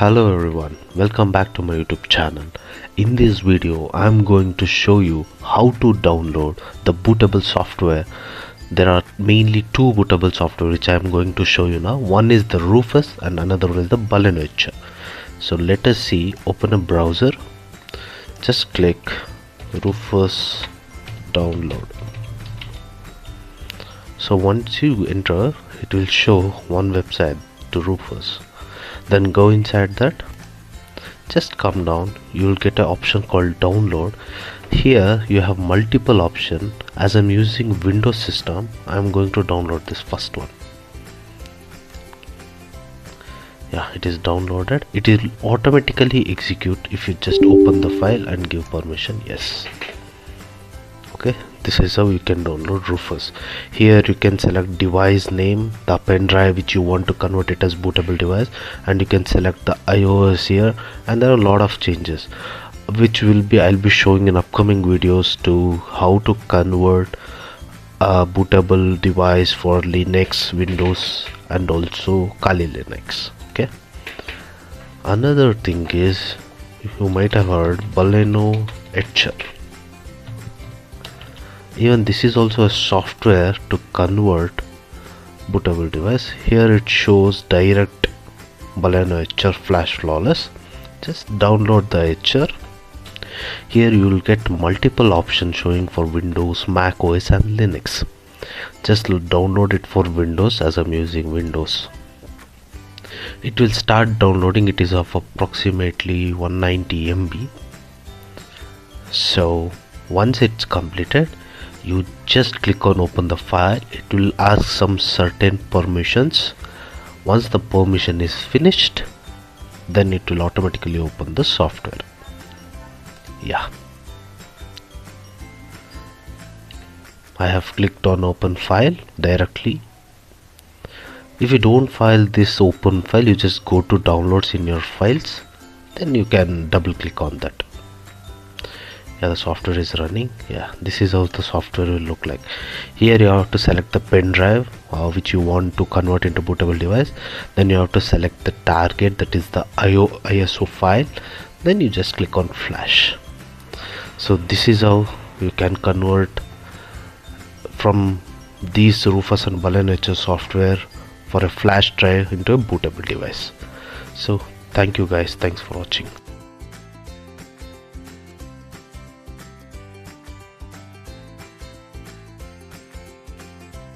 Hello everyone, welcome back to my YouTube channel. In this video I'm going to show you how to download the bootable software. There are mainly two bootable software which I am going to show you now. One is the Rufus and another one is the BalenoEtcher. So let us see. Open a browser, just click Rufus download. So once you enter, it will show one website to Rufus. Then go inside that, just come down, you will get an option called download. Here you have multiple options. As I'm using Windows system, I'm going to download this first one. Yeah, it is downloaded. It will automatically execute if you just open the file and give permission. Yes. Okay, this is how you can download Rufus. Here you can select device name, the pen drive which you want to convert it as bootable device, and you can select the iOS here, and there are a lot of changes which I'll be showing in upcoming videos to how to convert a bootable device for Linux, Windows and also Kali Linux. Okay, another thing is, you might have heard BalenoEtcher. Even this is also a software to convert bootable device. Here it shows direct BalenoEtcher flash flawless. Just download the Etcher. Here you will get multiple options showing for Windows, macOS and Linux. Just download it for Windows, as I'm using Windows. It will start downloading. It is of approximately 190 MB. So once it's completed, you just click on open the file. It will ask some certain permissions. Once the permission is finished, then it will automatically open the software. Yeah, I have clicked on open file directly. If you don't file this open file, you just go to downloads in your files, then you can double click on that. Yeah, the software is running. Yeah, this is how the software will look like. Here you have to select the pen drive which you want to convert into bootable device. Then you have to select the target, that is the ISO file. Then you just click on flash. So this is how you can convert from these Rufus and BalenoEtcher software for a flash drive into a bootable device. So thank you guys, thanks for watching.